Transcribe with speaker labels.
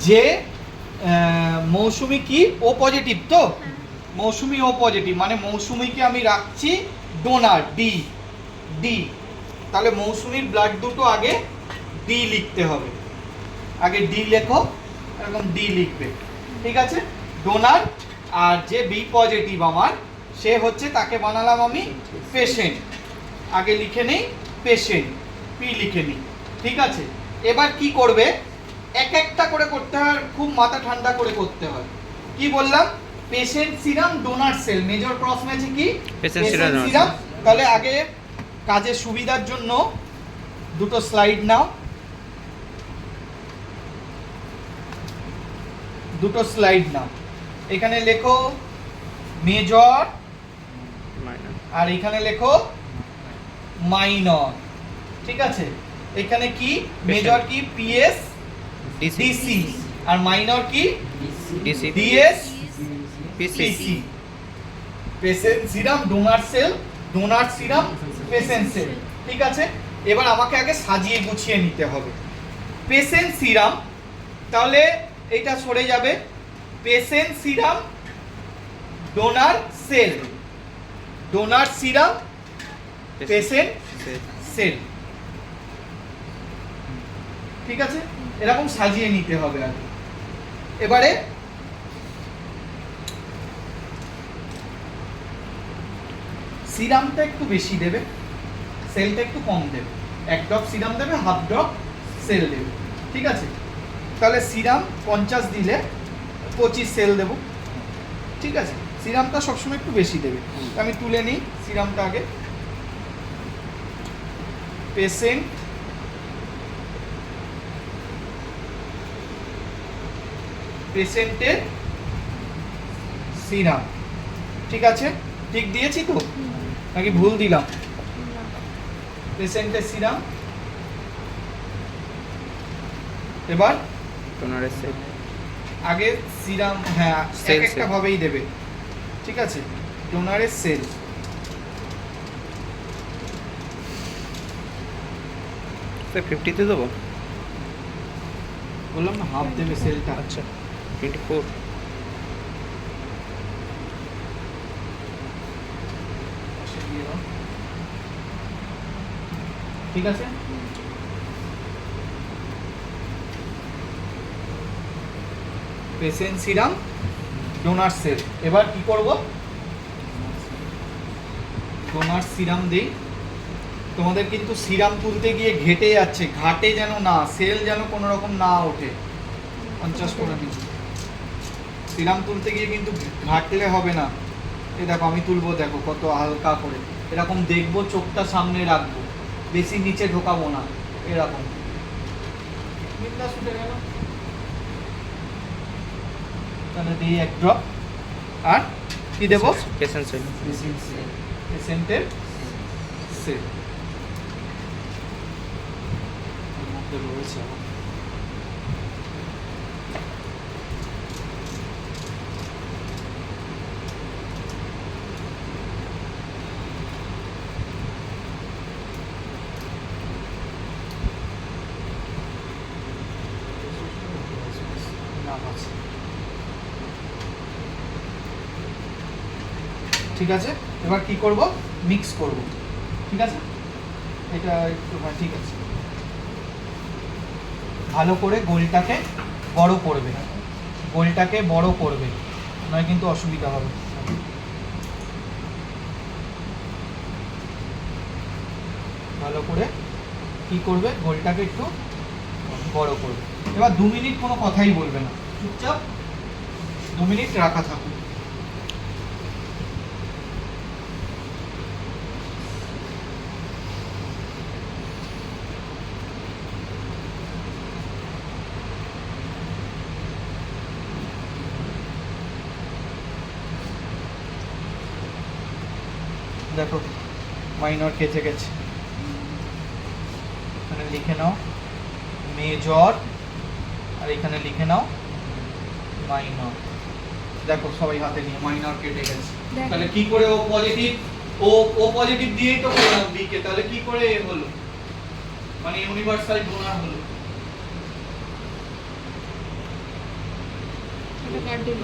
Speaker 1: যে মৌসুমি কি ও পজিটিভ, তো মৌসুমি ও পজিটিভ মানে মৌসুমিকে আমি রাখছি ডোনার ডি ডি। তাহলে মৌসুমির ব্লাড দুটো আগে ডি লিখতে হবে, আগে ডি লেখো, এরকম ডি লিখবে, ঠিক আছে। ডোনার আর যে বি পজিটিভ আমার, সে হচ্ছে, তাকে বানালাম আমি পেশেন্ট, আগে লিখে নেই পেশেন্ট, পি লিখে নিই, ঠিক আছে। এবার কি করবে, এক একটা করে করতে হয়, খুব মাথা ঠান্ডা করে করতে হয়। কি বললাম, patient serum donor cell, major cross ম্যাচে কি পেশেন্ট সিরাম। তাহলে আগে কাজের সুবিধার জন্য দুটো স্লাইড নাও, দুটো স্লাইড নাও, এখানে লেখো মেজর আর এখানে লেখো মাইনর, ঠিক আছে। এখানে কি মেজর কি পিএস ডিসি আর মাইনর কি DS PC. Patient serum donor cell, donor serum patient cell, ঠিক আছে। এবার আমাকে আগে সাজিয়ে গুছিয়ে নিতে হবে। পেশেন্ট সিরাম, তাহলে এটা সরে যাবে, patient serum donor cell, donor serum patient cell, ঠিক আছে। এরকম সাজিয়ে নিতে হবে আগে। এবারে সিরামটা একটু বেশি দেবে, সেলটা একটু কম দেবে, 1 ড্রপ সিরাম দেবে, 1/2 ড্রপ সেল দেবে, ঠিক আছে। তাহলে সিরাম 50 দিলে 25 সেল দেব, ঠিক আছে। সিরামটা সবসময় একটু বেশি দেবে। আমি তুলে নিই সিরামটা আগে। পেশেন্ট পেশেন্টের সিরাম, ঠিক আছে। ঠিক দিয়েছি তো নাকি ভুল দিলাম? পেশেন্টের সিরাম, এবার
Speaker 2: ডোনারের সেল,
Speaker 1: আগে সিরাম, হ্যাঁ এক একটা ভাবেই দেবে, ঠিক আছে। ডোনারের সেল,
Speaker 2: স্যার 50 তে দেবো,
Speaker 1: বললাম না হাফ দেবে সেলটা।
Speaker 2: আচ্ছা 24,
Speaker 1: ঠিক আছে। পেশেন্ট সিরাম ডোনার সেল, এবার কি করব, ডোনার সিরাম দেই। তোমাদের কিন্তু সিরাম তুলতে গিয়ে ঘেটে যাচ্ছে, ঘাটে যেন না, সেল যেন কোনো রকম না ওঠে। 50 করে দিন, সিরাম তুলতে গিয়ে কিন্তু ঘাটলে হবে না। এই দেখো আমি তুলবো, দেখো কত হালকা করে, এরকম দেখবো, চোখটা সামনে রাখবো, বেশি নিচে ঢোকাবো না, এরকম। বিন্দাস উঠে গেল, তাহলে দিই 1 ড্রপ। আর কি দেবো,
Speaker 2: পেশেন্ট সেল,
Speaker 1: পেশেন্টের সেল মধ্যে রয়েছে। ঠিক আছে। এবার কি করব, মিক্স করব, ঠিক আছে। এটা একটু, হ্যাঁ ঠিক আছে। ভালো করে গোলটাকে বড় করবে, গোলটাকে বড় করবে, নয় কিন্তু অসুবিধা হবে। ভালো করে কি করবে, গোলটাকে একটু বড় করবে। এবার 2 মিনিট কোনো কথাই বলবে না, চুপচাপ 2 মিনিট রাখা থাকুক। দেখো মাইনর কেচে গেছে, এখানে লিখে নাও মেজর আর এখানে লিখে নাও মাইনর। দেখো সবাই হাতে নিয়ে মাইনর কেটে গেছে। তাহলে কি করে ও পজিটিভ, ও পজিটিভ দিয়েই তো করলাম বি কে, তাহলে কি করে এ হলো, মানে ইউনিভার্সাল ডোনার হলো।
Speaker 3: এটা কার্ড দিল